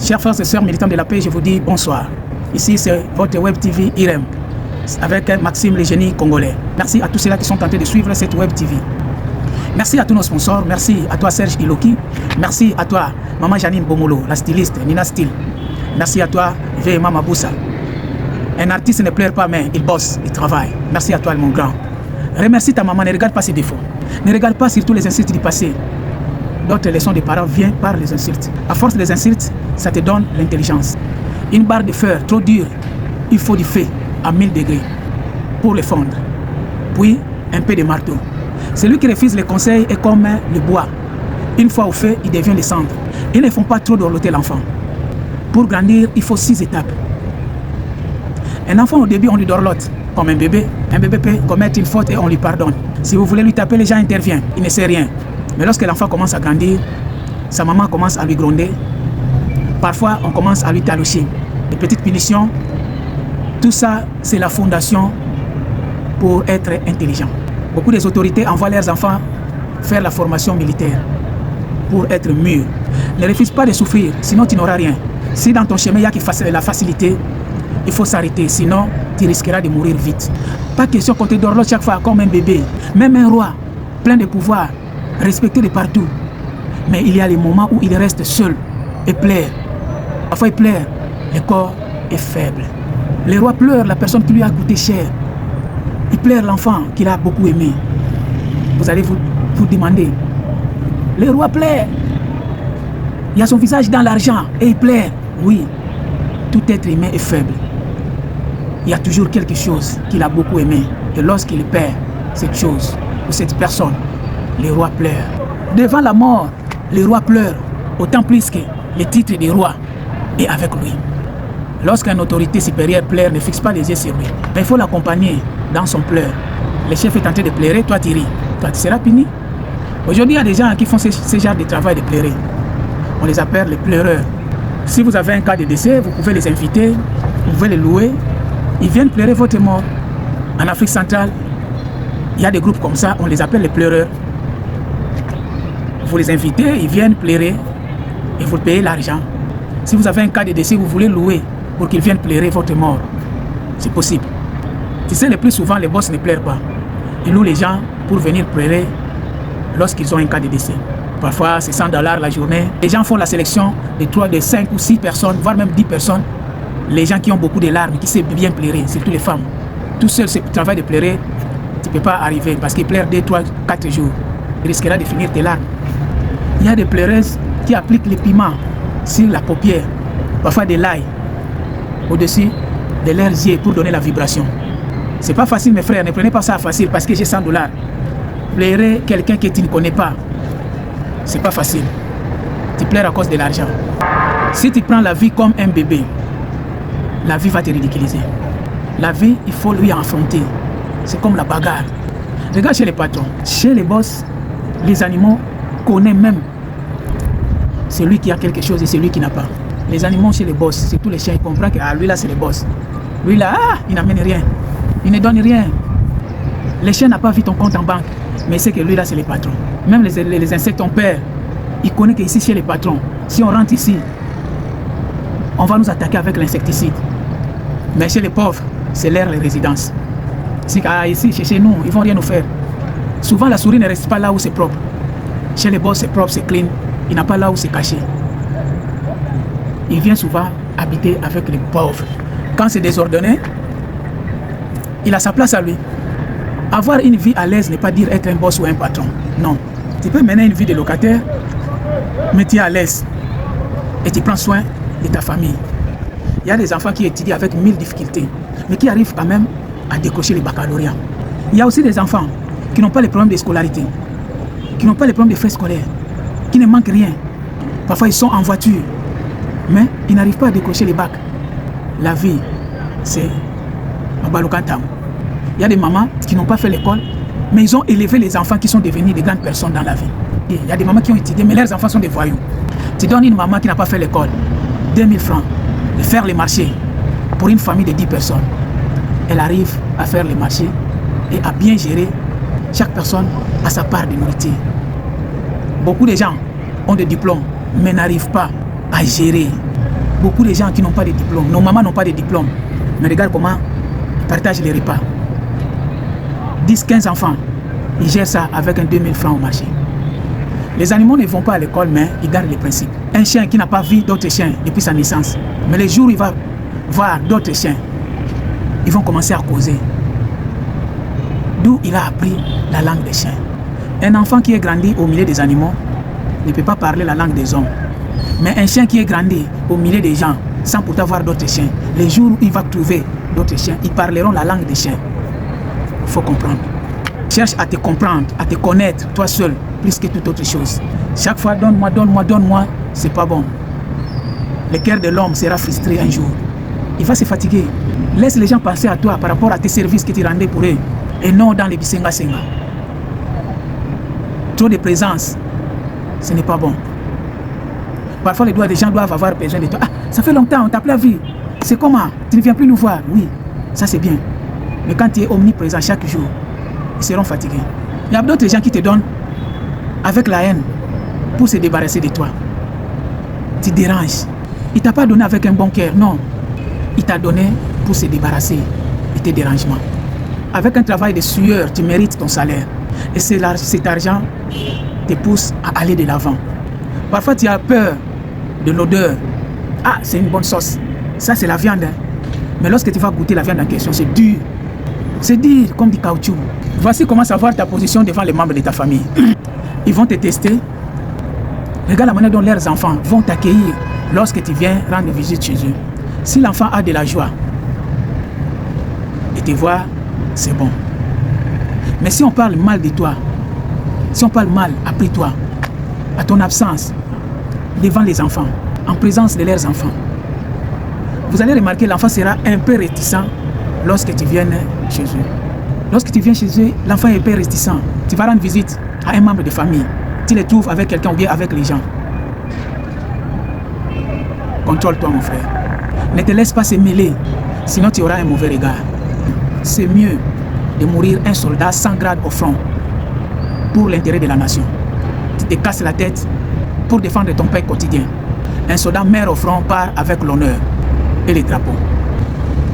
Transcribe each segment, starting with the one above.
Chers frères et sœurs militants de la paix, je vous dis bonsoir. Ici, c'est votre Web TV IREM, avec Maxime, le génie congolais. Merci à tous ceux-là qui sont tentés de suivre cette Web TV. Merci à tous nos sponsors. Merci à toi, Serge Iloki. Merci à toi, Maman Janine Bomolo, la styliste, Nina Style. Merci à toi, Véma Maboussa. Un artiste ne pleure pas, mais il bosse, il travaille. Merci à toi, mon grand. Remercie ta maman, ne regarde pas ses défauts. Ne regarde pas surtout les insultes du passé. D'autres leçons des parents viennent par les insultes. À force des insultes, ça te donne l'intelligence. Une barre de fer trop dure, il faut du feu à 1000 degrés pour le fondre. Puis, un peu de marteau. Celui qui refuse les conseils est comme le bois. Une fois au feu, il devient les cendres. Ils ne font pas trop dorloter l'enfant. Pour grandir, il faut 6 étapes. Un enfant, au début, on lui dorlote comme un bébé. Un bébé peut commettre une faute et on lui pardonne. Si vous voulez lui taper, les gens interviennent. Il ne sait rien. Mais lorsque l'enfant commence à grandir, sa maman commence à lui gronder. Parfois, on commence à lui talocher. Les petites punitions, tout ça, c'est la fondation pour être intelligent. Beaucoup des autorités envoient leurs enfants faire la formation militaire pour être mûrs. Ne refuse pas de souffrir, sinon tu n'auras rien. Si dans ton chemin, il y a la facilité, il faut s'arrêter, sinon tu risqueras de mourir vite. Pas question qu'on te dorlote chaque fois comme un bébé. Même un roi, plein de pouvoir, respecté de partout. Mais il y a les moments où il reste seul et pleure. Parfois il pleure, le corps est faible. Le roi pleure la personne qui lui a coûté cher. Il pleure l'enfant qu'il a beaucoup aimé. Vous allez vous demander, le roi pleure. Il a son visage dans l'argent et il pleure. Oui, tout être humain est faible. Il y a toujours quelque chose qu'il a beaucoup aimé. Et lorsqu'il perd cette chose ou cette personne, le roi pleure. Devant la mort, le roi pleure, autant plus que le titre de roi est avec lui. Lorsqu'une autorité supérieure pleure, ne fixe pas les yeux sur lui. Mais il faut l'accompagner dans son pleur. Le chef est en train de pleurer, toi tu ris. Toi tu seras puni. Aujourd'hui, il y a des gens qui font ce genre de travail de pleurer. On les appelle les pleureurs. Si vous avez un cas de décès, vous pouvez les inviter, vous pouvez les louer. Ils viennent pleurer votre mort. En Afrique centrale, il y a des groupes comme ça, on les appelle les pleureurs. Vous les invitez, ils viennent pleurer et vous payez l'argent. Si vous avez un cas de décès, vous voulez louer pour qu'ils viennent pleurer votre mort. C'est possible. Tu sais, le plus souvent, les boss ne pleurent pas. Ils louent les gens pour venir pleurer lorsqu'ils ont un cas de décès. Parfois, c'est 100 $ la journée. Les gens font la sélection de 5 ou 6 personnes, voire même 10 personnes. Les gens qui ont beaucoup de larmes, qui savent bien pleurer, surtout les femmes. Tout seul, ce travail de pleurer, tu ne peux pas arriver parce qu'ils pleurent 2, 3, 4 jours. Tu risqueras de finir tes larmes. Il y a des pleureuses qui appliquent les piments sur la paupière, parfois de l'ail, au-dessus de leurs yeux pour donner la vibration. C'est pas facile, mes frères, ne prenez pas ça facile parce que j'ai 100 $. Pleurer quelqu'un que tu ne connais pas, c'est pas facile. Tu pleures à cause de l'argent. Si tu prends la vie comme un bébé, la vie va te ridiculiser. La vie, il faut lui affronter. C'est comme la bagarre. Regarde chez les patrons, chez les boss, les animaux connaissent même celui qui a quelque chose et celui qui n'a pas. Les animaux chez les boss, c'est tous les chiens, ils comprennent que lui là c'est le boss. Lui là, il n'amène rien. Il ne donne rien. Les chiens n'ont pas vu ton compte en banque, mais c'est que lui là c'est le patron. Même les insectes, on perd. Il connaît qu'ici chez les patrons, si on rentre ici, on va nous attaquer avec l'insecticide. Mais chez les pauvres, c'est l'air, les résidences. Ici, chez nous, ils ne vont rien nous faire. Souvent, la souris ne reste pas là où c'est propre. Chez les boss, c'est propre, c'est clean. Il n'a pas là où c'est caché. Il vient souvent habiter avec les pauvres. Quand c'est désordonné, il a sa place à lui. Avoir une vie à l'aise n'est pas dire être un boss ou un patron. Non. Tu peux mener une vie de locataire, mais tu es à l'aise. Et tu prends soin de ta famille. Il y a des enfants qui étudient avec 1000 difficultés, mais qui arrivent quand même à décrocher les baccalauréats. Il y a aussi des enfants qui n'ont pas les problèmes de scolarité, qui n'ont pas les problèmes de frais scolaires, qui ne manquent rien. Parfois, ils sont en voiture, mais ils n'arrivent pas à décrocher les bacs. La vie, c'est Mabalokantam. Il y a des mamans qui n'ont pas fait l'école, mais ils ont élevé les enfants qui sont devenus des grandes personnes dans la vie. Et il y a des mamans qui ont étudié, mais leurs enfants sont des voyous. Tu donnes une maman qui n'a pas fait l'école 2000 francs de faire les marchés pour une famille de 10 personnes. Elle arrive à faire les marchés et à bien gérer. Chaque personne a sa part de nourriture. Beaucoup de gens ont des diplômes, mais n'arrivent pas à gérer. Beaucoup de gens qui n'ont pas de diplôme, nos mamans n'ont pas de diplôme, mais regarde comment ils partagent les repas. 10, 15 enfants, ils gèrent ça avec un 2000 francs au marché. Les animaux ne vont pas à l'école, mais ils gardent les principes. Un chien qui n'a pas vu d'autres chiens depuis sa naissance, mais le jour où il va voir d'autres chiens, ils vont commencer à causer. D'où il a appris la langue des chiens. Un enfant qui est grandi au milieu des animaux ne peut pas parler la langue des hommes. Mais un chien qui est grandi au milieu des gens, sans pourtant voir d'autres chiens, les jours où il va trouver d'autres chiens, ils parleront la langue des chiens. Il faut comprendre. Cherche à te comprendre, à te connaître, toi seul, plus que toute autre chose. Chaque fois, donne-moi, donne-moi, donne-moi, c'est pas bon. Le cœur de l'homme sera frustré un jour. Il va se fatiguer. Laisse les gens penser à toi par rapport à tes services que tu rendais pour eux, et non dans les bisenga-senga. Trop de présence, ce n'est pas bon. Parfois, les gens doivent avoir besoin de toi. Ah, ça fait longtemps, on t'a plus vu. C'est comment? Tu ne viens plus nous voir? Oui, ça c'est bien. Mais quand tu es omniprésent chaque jour, ils seront fatigués. Il y a d'autres gens qui te donnent avec la haine pour se débarrasser de toi. Tu déranges. Il ne t'a pas donné avec un bon cœur, non. Il t'a donné pour se débarrasser de tes dérangements. Avec un travail de sueur, tu mérites ton salaire. Et cet argent te pousse à aller de l'avant. Parfois, tu as peur de l'odeur. Ah, c'est une bonne sauce. Ça, c'est la viande. Hein. Mais lorsque tu vas goûter la viande en question, c'est dur. C'est dur comme du caoutchouc. Voici comment savoir ta position devant les membres de ta famille. Ils vont te tester. Regarde la manière dont leurs enfants vont t'accueillir lorsque tu viens rendre visite chez eux. Si l'enfant a de la joie et te voir, c'est bon. Mais si on parle mal de toi, si on parle mal après toi, à ton absence, devant les enfants, en présence de leurs enfants, vous allez remarquer l'enfant sera un peu réticent lorsque tu viens chez eux. Lorsque tu viens chez eux, l'enfant est un peu réticent. Tu vas rendre visite à un membre de famille. Tu les trouves avec quelqu'un ou bien avec les gens. Contrôle-toi, mon frère. Ne te laisse pas se mêler, sinon tu auras un mauvais regard. C'est mieux de mourir un soldat sans grade au front pour l'intérêt de la nation. Tu te casses la tête pour défendre ton pain quotidien. Un soldat meurt au front part avec l'honneur et les drapeaux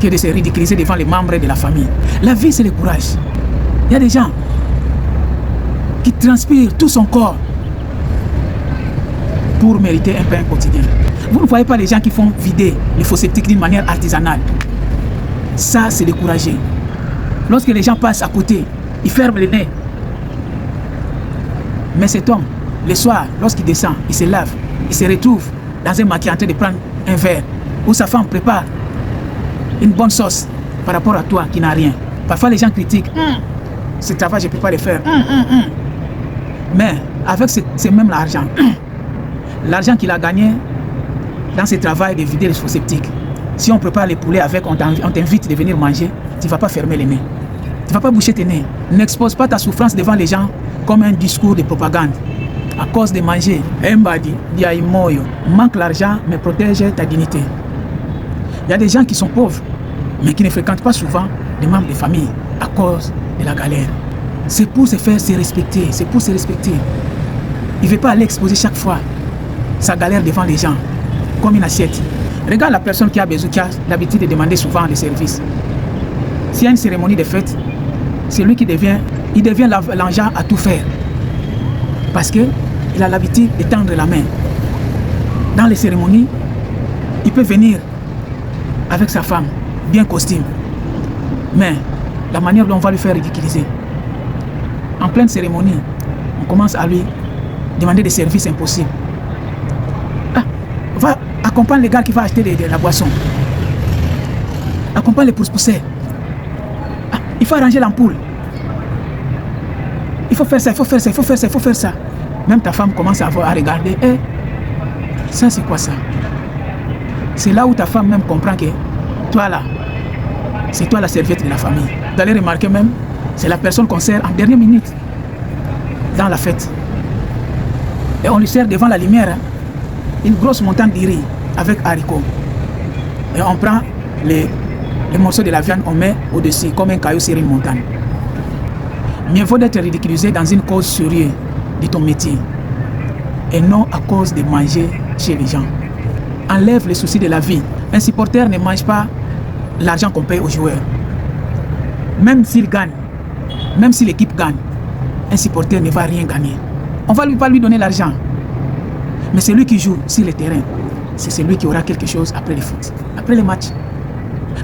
que de se ridiculiser devant les membres de la famille. La vie, c'est le courage. Il y a des gens qui transpirent tout son corps pour mériter un pain quotidien. Vous ne voyez pas les gens qui font vider les faux sceptiques d'une manière artisanale. Ça, c'est découragé. Lorsque les gens passent à côté, ils ferment le nez. Mais cet homme, le soir, lorsqu'il descend, il se lave, il se retrouve dans un maquis en train de prendre un verre où sa femme prépare une bonne sauce par rapport à toi qui n'as rien. Parfois, les gens critiquent. Ce travail, je ne peux pas le faire. Mais avec c'est même l'argent. L'argent qu'il a gagné dans ce travail de vider les faux sceptiques. Si on prépare les poulets avec, on t'invite de venir manger, tu ne vas pas fermer les nez. Tu ne vas pas boucher tes nez. N'expose pas ta souffrance devant les gens comme un discours de propagande. À cause de manger, Mbadi, Diaïmoyo, manque l'argent, mais protège ta dignité. Il y a des gens qui sont pauvres, mais qui ne fréquentent pas souvent les membres de famille à cause de la galère. C'est pour se faire se respecter, c'est pour se respecter. Il ne veut pas aller exposer chaque fois sa galère devant les gens, comme une assiette. Regarde la personne qui a besoin, qui a l'habitude de demander souvent des services. S'il y a une cérémonie de fête, c'est lui qui devient l'engin à tout faire. Parce qu'il a l'habitude de tendre la main. Dans les cérémonies, il peut venir avec sa femme, bien costume. Mais la manière dont on va lui faire ridiculiser. En pleine cérémonie, on commence à lui demander des services impossibles. Ah, va accompagner le gars qui va acheter de la boisson. Accompagne les pousse-poussets. Ah, il faut arranger l'ampoule. Il faut faire ça, il faut faire ça, il faut faire ça, il faut faire ça. Même ta femme commence à regarder. Eh, ça c'est quoi ça? C'est là où ta femme même comprend que toi là, c'est toi la serviette de la famille. Vous allez remarquer même, c'est la personne qu'on sert en dernière minute dans la fête. Et on lui sert devant la lumière une grosse montagne de riz avec haricots. Et on prend les morceaux de la viande, on met au-dessus comme un caillou sur une montagne. Mieux vaut d'être ridiculisé dans une cause sérieuse de ton métier et non à cause de manger chez les gens. enlève les soucis de la vie. Un supporter ne mange pas l'argent qu'on paye aux joueurs. Même s'il gagne, même si l'équipe gagne, un supporter ne va rien gagner. On ne va pas lui donner l'argent. Mais celui qui joue sur le terrain, c'est celui qui aura quelque chose après le foot, après le match.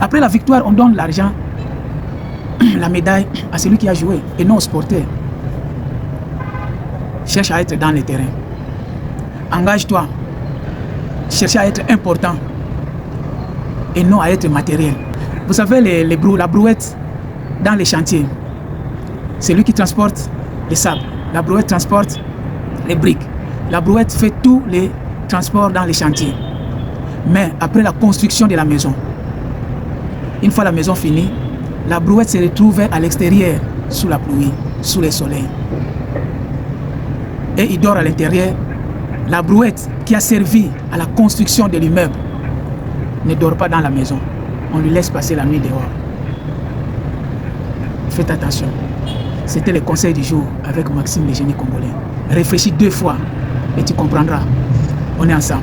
Après la victoire, on donne l'argent, la médaille à celui qui a joué et non au sportif. Cherche à être dans le terrain. Engage-toi. Cherche à être important et non à être matériel. Vous savez, la brouette dans les chantiers, c'est lui qui transporte les sables. La brouette transporte les briques. La brouette fait tous les transports dans les chantiers. Mais après la construction de la maison, une fois la maison finie, la brouette se retrouve à l'extérieur, sous la pluie, sous le soleil. Et il dort à l'intérieur. La brouette qui a servi à la construction de l'immeuble ne dort pas dans la maison. On lui laisse passer la nuit dehors. Faites attention. C'était le conseil du jour avec Maxime, le génie congolais. Réfléchis 2 fois et tu comprendras. On est ensemble.